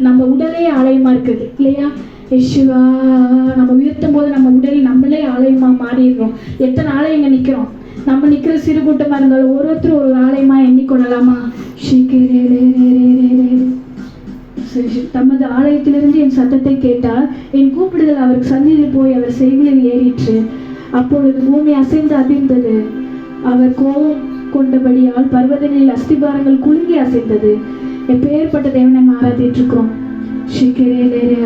நம்ம உடலே ஆலயமா இருக்குது இல்லையா? யேசுவா நம்ம உயர்த்தும் போது நம்ம உடல் நம்மளே ஆலயமா மாறிடுறோம். எத்தனை ஆலயங்க நிற்கிறோம். நம்ம நிற்கிற சிறு கூட்டமாக இருந்தாலும் ஒருத்தர் ஒரு ஆலயமா எண்ணிக்கொள்ளலாமா? தமது ஆலயத்திலிருந்து என் சத்தத்தை கேட்டால் என் கூப்பிடுதல் அவருக்கு சந்நிதியில் போய் அவர் செய்கையில் ஏறிற்று. அப்பொழுது பூமி அசைந்து அதிர்ந்தது. அவர் கோபம் கொண்டபடியால் பர்வதங்களில் அஸ்திபாரங்கள் குலுங்கி அசைந்தது. எப்பேற்பட்ட தேவனை ஆராதிட்டு இருக்கிறோம்.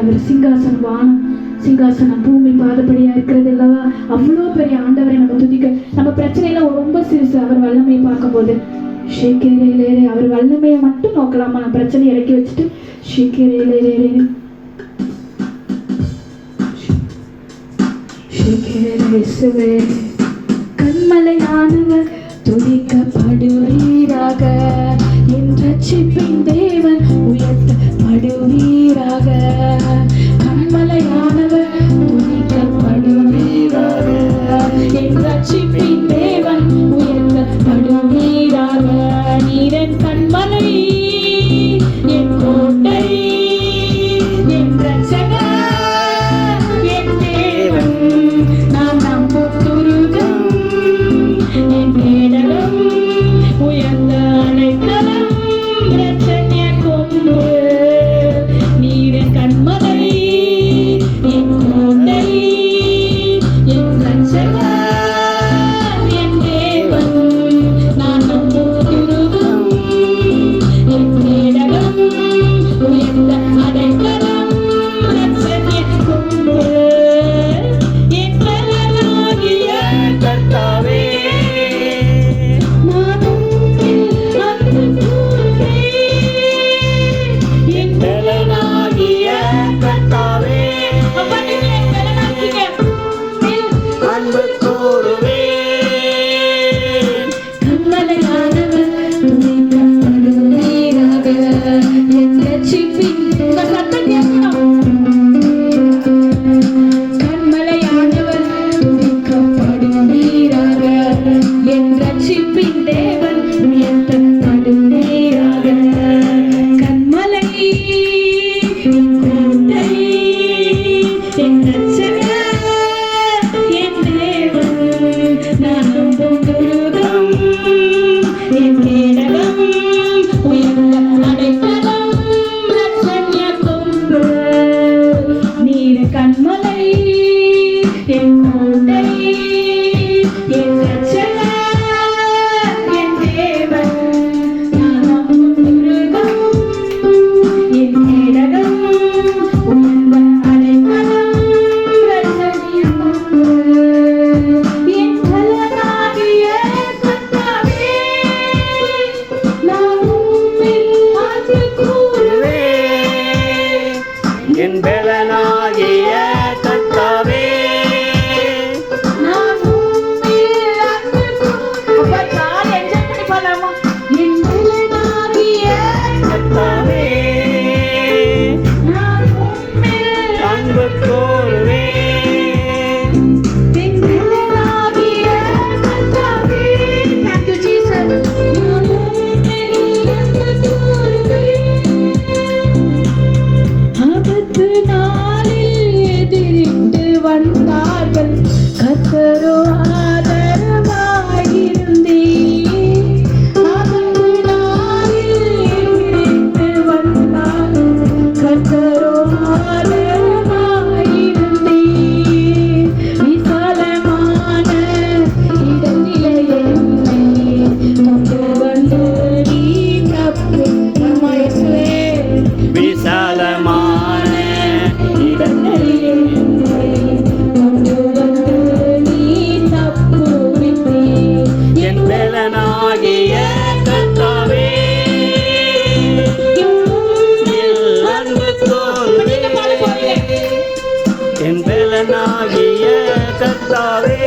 அவர் சிங்காசனம் வானம், சிங்காசனம் பூமி பாதப்படியா இருக்கிறது அல்லவா? அவ்வளோ பெரிய ஆண்டவரை நம்ம துதிக்க. நம்ம பிரச்சனைலாம் ரொம்ப சிறுசு அவர் வல்லமையை பார்க்கும்போது. அவர் வல்லமையை மட்டும் நோக்கலாமா? நம்ம பிரச்சனை இறக்கி வச்சுட்டு கண்மலையானவர் துதிக்கப்படுவீராக, என் ரட்சிப்பின் தேவன் உயர்த்தப்படுவீராக. கண்மலையானவர் துதிக்கப்படுவீராக, என் ரட்சிப்பின் தேவன் உயர்த்தப்படுவீராக. நீரன் கண்மலை, என் கோட்டை, என் ரட்சகர், என் தேவன், நான் நம்பும் துருகம், என் கேடகம், உயர்ந்த அடைக்கலம், இரட்சணிய கொம்பு. நீரன் கண்மலை, என் கோட்டை, என் ரட்சகர், என் தேவன், நான் நம்பும் துருகம், என் கேடகம், உயர்ந்த அடைக்கலம், இரட்சணிய கொம்பு. என் பலனாகிய கர்த்தாவே, நான் உம்மில் அன்பு கூர்ந்தேன். என் பலனாகிய கர்த்தாவே, அப்பா நீங்க என் பலனாகிய அன்பு கூறுவேன். கண்மலையானவர் துதிக்கப்படுவீராக, என் ரட்சிப்பின் இந்த சத்தம் கேட்கணும். கண்மலையானவர் துதிக்கப்படுவீராக, என் ரட்சிப்பின் தேவன் உயர்த்தப்படுவீராக. கண்மலை, என் கோட்டை, என் ரட்சகர், என் தேவன், நான் நம்பும் துருகம், என் கேடகம், உயர்ந்த அடைக்கலம், இரட்சணிய கொம்பு. நீர் கண்மலை, என் கோட்டை, என் ரட்சகர், என் தேவன், நான் நம்பும் துருகம், என் கேடகம், உயர்ந்த அடைக்கலம், இரட்சணிய கொம்பு. என் பலனாகிய கர்த்தாவே, நான் உம்மில் அன்பு கூறுவேன். என் பலனாகிய கர்த்தாவே, நான் உம்மில் அன்பு கூறுவேன். அப்பா ஜாலி என்ஜாய் பண்ணி பாடலாமா? என் பலனாகிய கர்த்தாவே, நான் உம்மில் அன்பு கூறுவேன். என் பலனாகிய கர்த்தாவே. Thank you, Jesus. நான் உம்மில் அன்பு கூறுவேன். ஆபத்து நாளில் எதிரிட்டு வந்தார்கள், கர்த்தரோ ஆதரவாயிருந்தீர். ஆபத்து நாளில் எதிரிட்டு வந்தார்கள், கர்த்தரோ ஆதரவாயிருந்தீர். விசாலமான இடத்திலே என்னை கொண்டு வந்து நீ தப்பு நம்மையே விசாலமான என் பலனாகிய கர்த்தாவே, அன்பு கூறுவேன். என் பலனாகிய கர்த்தாவே,